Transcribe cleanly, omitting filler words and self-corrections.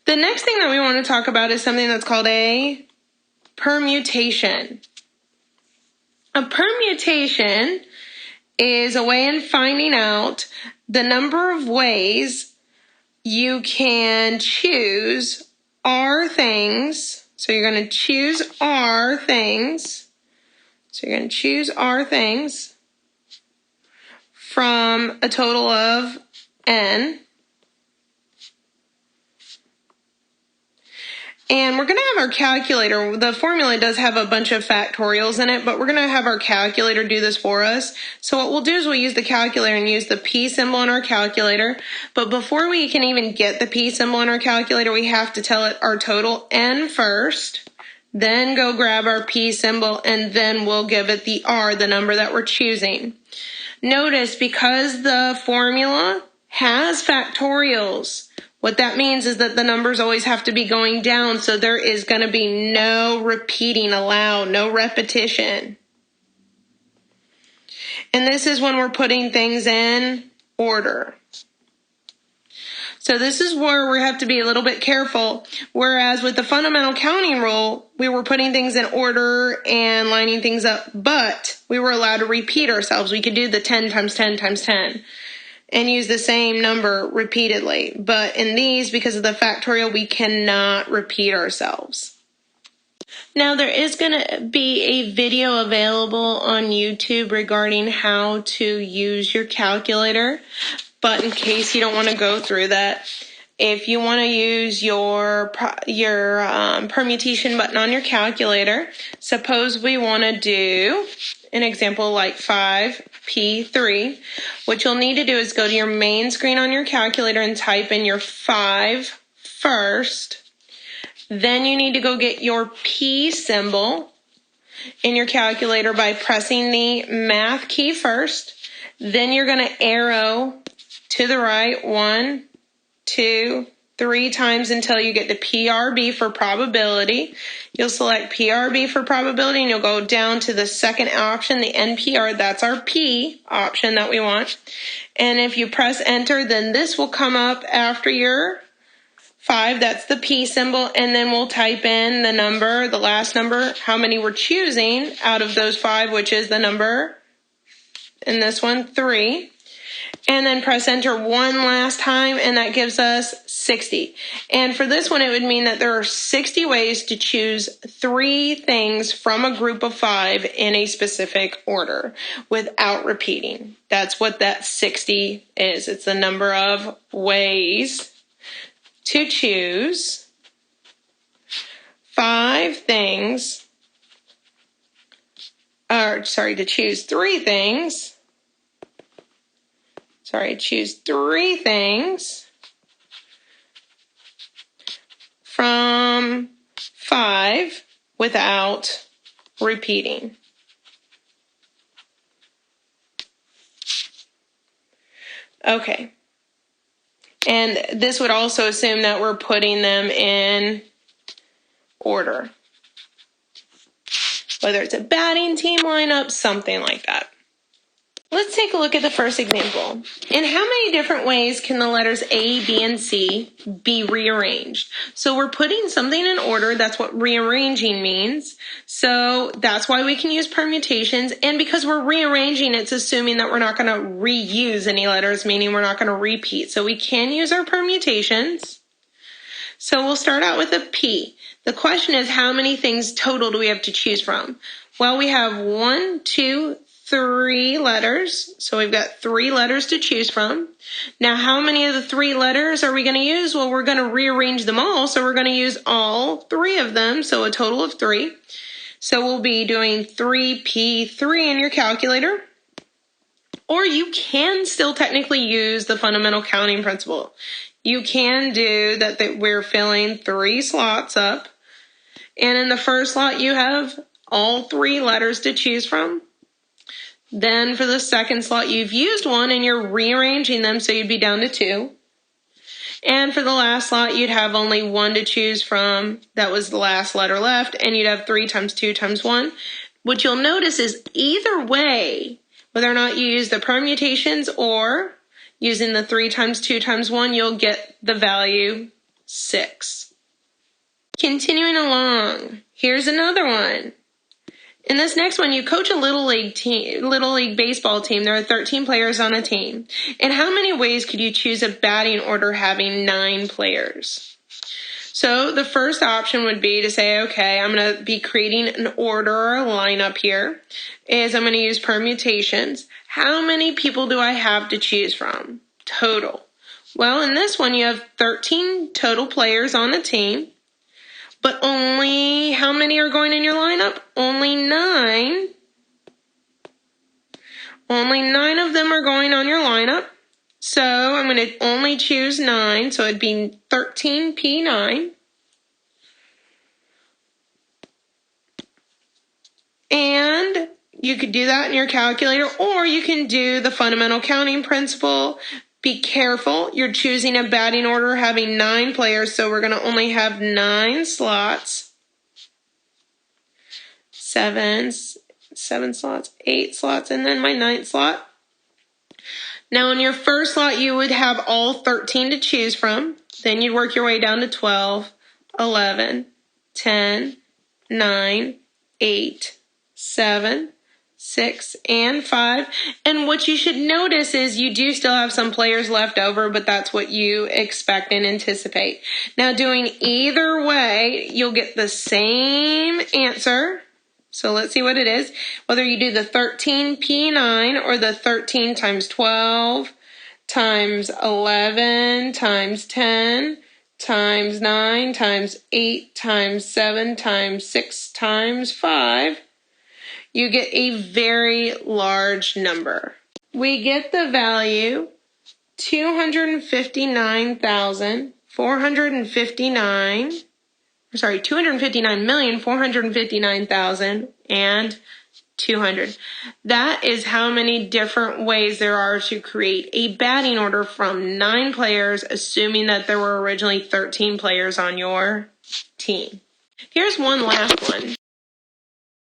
The next thing that we want to talk about is something that's called a permutation. A permutation is a way in finding out the number of ways you can choose R things. So you're going to choose R things. So you're going to choose R things from a total of N. And we're going to have our calculator. The formula does have a bunch of factorials in it, but we're going to have our calculator do this for us. So what we'll do is we'll use the calculator and use the P symbol in our calculator. But before we can even get the P symbol in our calculator, we have to tell it our total N first, then go grab our P symbol, and then we'll give it the R, the number that we're choosing. Notice, because the formula has factorials, what that means is that the numbers always have to be going down, so there is going to be no repeating allowed, no repetition. And this is when we're putting things in order. So this is where we have to be a little bit careful, whereas with the fundamental counting rule, we were putting things in order and lining things up, but we were allowed to repeat ourselves. We could do the 10 times 10 times 10. And use the same number repeatedly. But in these, because of the factorial, we cannot repeat ourselves. Now, there is going to be a video available on YouTube regarding how to use your calculator. But in case you don't want to go through that, if you want to use your permutation button on your calculator, suppose we want to do an example like 5P3. What you'll need to do is go to your main screen on your calculator and type in your 5 first. Then you need to go get your P symbol in your calculator by pressing the math key first. Then you're going to arrow to the right 1, 2, 3 times until you get to PRB for probability. You'll select PRB for probability and you'll go down to the second option, the NPR. That's our P option that we want. And if you press enter, then this will come up after your 5. That's the P symbol. And then we'll type in the number, the last number, how many we're choosing out of those 5, which is the number in this one, 3. And then press enter one last time, and that gives us 60. And for this one, it would mean that there are 60 ways to choose 3 things from a group of 5 in a specific order without repeating. That's what that 60 is. It's the number of ways to choose 5 things, to choose 3 things. Choose 3 things from 5 without repeating. Okay. And this would also assume that we're putting them in order. Whether it's a batting team lineup, something like that. Let's take a look at the first example. In how many different ways can the letters A, B, and C be rearranged? So we're putting something in order. That's what rearranging means. So that's why we can use permutations. And because we're rearranging, it's assuming that we're not going to reuse any letters, meaning we're not going to repeat. So we can use our permutations. So we'll start out with a P. The question is, how many things total do we have to choose from? Well, we have 1, 2, 3 letters. So we've got 3 letters to choose from. Now, how many of the 3 letters are we going to use? Well, we're going to rearrange them all. So we're going to use all 3 of them. So a total of 3. So we'll be doing 3P3 in your calculator. Or you can still technically use the fundamental counting principle. You can do that we're filling 3 slots up. And in the first slot, you have all 3 letters to choose from. Then for the second slot, you've used 1 and you're rearranging them, so you'd be down to 2. And for the last slot, you'd have only 1 to choose from. That was the last letter left, and you'd have 3 times 2 times 1. What you'll notice is either way, whether or not you use the permutations or using the 3 times 2 times 1, you'll get the value 6. Continuing along, here's another one. In this next one, you coach a little league baseball team. There are 13 players on a team. In how many ways could you choose a batting order having 9 players? So the first option would be to say, okay, I'm going to be creating an order or a lineup here. I'm going to use permutations. How many people do I have to choose from? Total. Well, in this one, you have 13 total players on a team. But only, how many are going in your lineup? Only 9. Only 9 of them are going on your lineup. So I'm going to only choose 9. So it'd be 13P9. And you could do that in your calculator, or you can do the fundamental counting principle. Be careful, you're choosing a batting order having 9 players, so we're going to only have 9 slots. 7 slots, 8 slots, and then my 9th slot. Now in your first slot, you would have all 13 to choose from. Then you'd work your way down to 12, 11, 10, 9, 8, 7, 6, and 5. And what you should notice is you do still have some players left over, but that's what you expect and anticipate. Now doing either way, you'll get the same answer. So let's see what it is. Whether you do the 13P9 or the 13 times 12 times 11 times 10 times 9 times 8 times 7 times 6 times 5, you get a very large number. We get the value 259,459,200. That is how many different ways there are to create a batting order from 9 players, assuming that there were originally 13 players on your team. Here's one last one.